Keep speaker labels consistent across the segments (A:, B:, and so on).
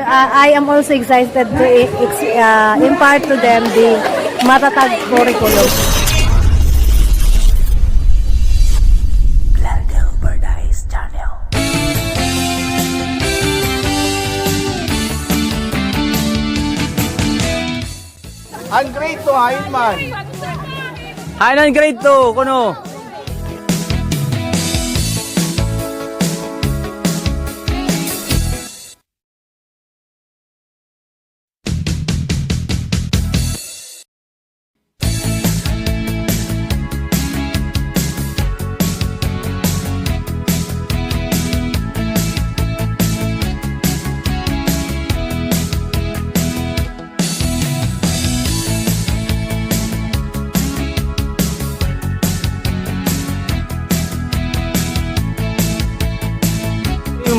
A: I am also excited to impart to them the Matatag curriculum.
B: Ang grade 2, hain man.
C: Hanan grade 2, kuno.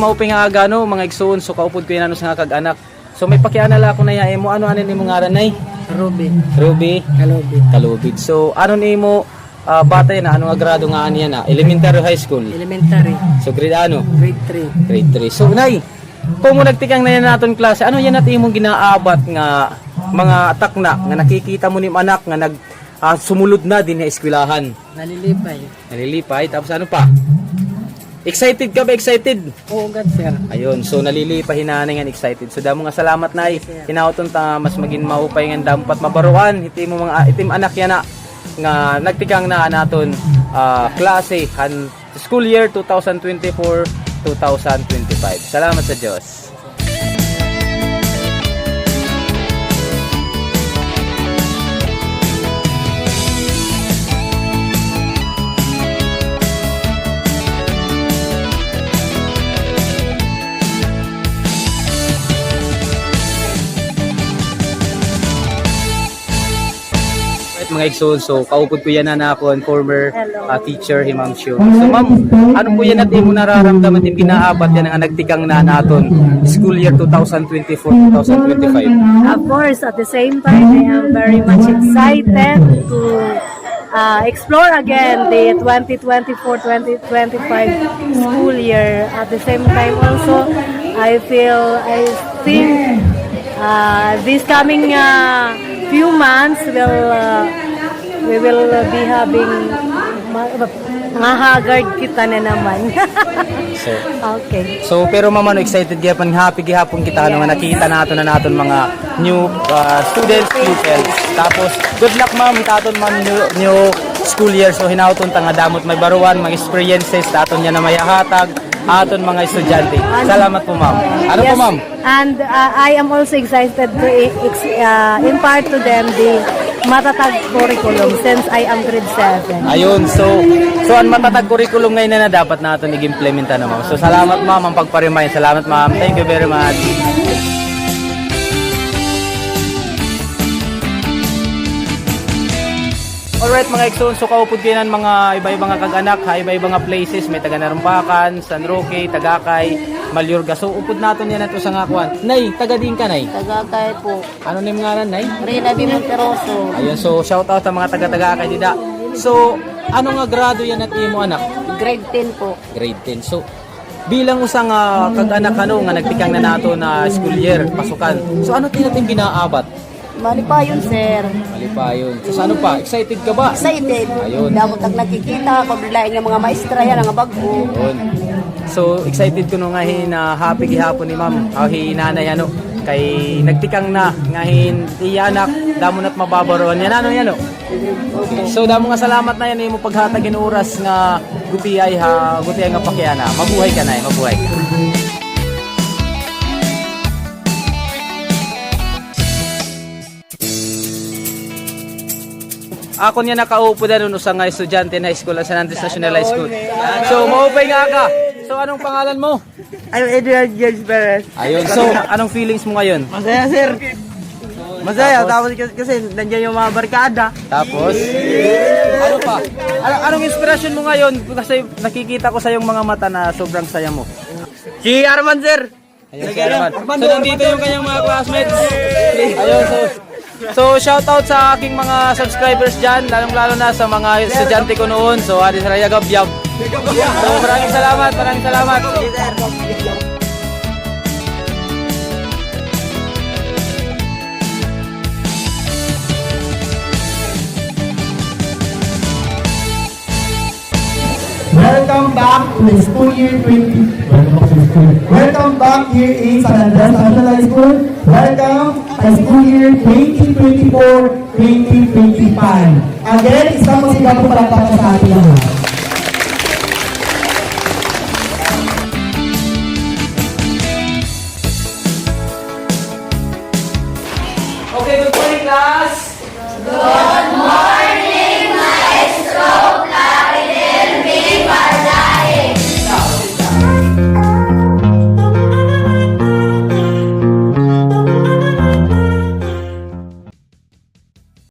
C: Mauping nga aga no, mga igsoon, so kaupod ko yan ano sa nga kag-anak. So may pakianala ako na yae mo, ano ni mo ngaran nay?
A: Ruby.
C: Ruby? Kalubid. So ano ni mo bata yan, ano nga grado nga niya na? Elementary, high school?
A: Elementary.
C: So grade ano?
A: Grade 3.
C: Grade 3. So nay, kung mo nagtikang na yan naton klase, ano yan natin imong ginaabat nga mga takna nga nakikita mo ni anak nga nag sumulod na din sa eskwelahan? Nalilipay, tapos ano pa? Excited ka ba? Excited?
A: Oo, God, sir.
C: Ayun, so nalilipahin na nga excited. So damo nga salamat na hinauton ta mas maging maupay nga dapat mabaruan itim mo mga itim anak yan na nga nagtikang na naton klase school year 2024-2025. Salamat sa Diyos. Mga igsoon, so kaupod ko yan na ako ang former teacher, Ma'am Shu. So ma'am, ano po yan natin mo nararamdaman din ginaabat yan ang nagtikang na naton school year 2024-2025?
A: Of course, at the same time, I am very much excited to explore again the 2024-2025 school year. At the same time also, I think this coming few months we will be having mga haggard kita na naman.
C: So,
A: okay.
C: so pero ma'am, ano, excited gyapon, happy gihapon kita ano nga nakita naton mga new students, pupils. Tapos good luck ma'am taton man new school year. So hinauton ta nga damot may baruan, mga experiences taton niya na mayahatag aton mga estudyante. Salamat po ma'am. Ano po ma'am?
A: And I am also excited to impart to them the Matatag curriculum since I am grade 7.
C: Ayun, so ang matatag curriculum ngayon na dapat natin i-implementa na ma'am. So salamat ma'am ang pagpa-remind. Salamat ma'am. Thank you very much. Alright mga igsoon, so kaupod kayo ng mga iba-ibang kag-anak, iba-ibang places, may taga Narumbacan, San Roque, Tagakay, Malyurga. So upod natin yan ito sa ngakuan. Nay, taga din ka nay?
D: Tagakay po.
C: Ano ni mga nay?
D: Rina B. Monteroso.
C: Ayun, so shout out sa mga taga-Tagakay dida. So ano nga grado yan at imo anak?
D: Grade 10 po.
C: Grade 10. So bilang usang kag-anak ano nga nagtikang na nato na school year, pasukan. So ano tinating ginaabat?
D: Mali pa yun, sir.
C: Mali pa yun. So ano pa? Excited ka ba?
D: Excited.
C: Ayun.
D: Damot ang nakikita, pagbilain ng mga maestra yan, ang bago.
C: Ayun. So excited ko no ngahin na happy gihapon ni ma'am. Hinanay ano kay nagtikang na ngahin iyanak damo na't mababaron yan ano yan no. Okay. So damo nga salamat na yan imo paghatagin oras nga gutiyay nga pakyana. Mabuhay ka na mabuhay ka. Ako niya nakaupo na nun sa nga estudyante na high school, San Andres National High School. So, maupay nga ka. So, anong pangalan mo?
E: I'm Adrian James Perez.
C: Ayun, so, anong feelings mo ngayon?
E: Masaya, sir. Masaya, tapos kasi nandiyan yung mga barkada.
C: Tapos, ano pa? Anong inspirasyon mo ngayon? Kasi nakikita ko sa iyong mga mata na sobrang saya mo.
E: Si Arman, sir.
C: Ayun, si Arman. So, nandito yung kanyang mga classmates. Ayun, so shout out sa aking mga subscribers dyan, lalong-lalo na sa mga estudyante ko noon. So, Adi Saraya Gabyab. So, maraming salamat, maraming salamat.
F: back to the school year 20. Welcome back here in San Andres National High School. Welcome sa school year 2024-2025. Again, isang masigap po palakpakan sa ating lahat.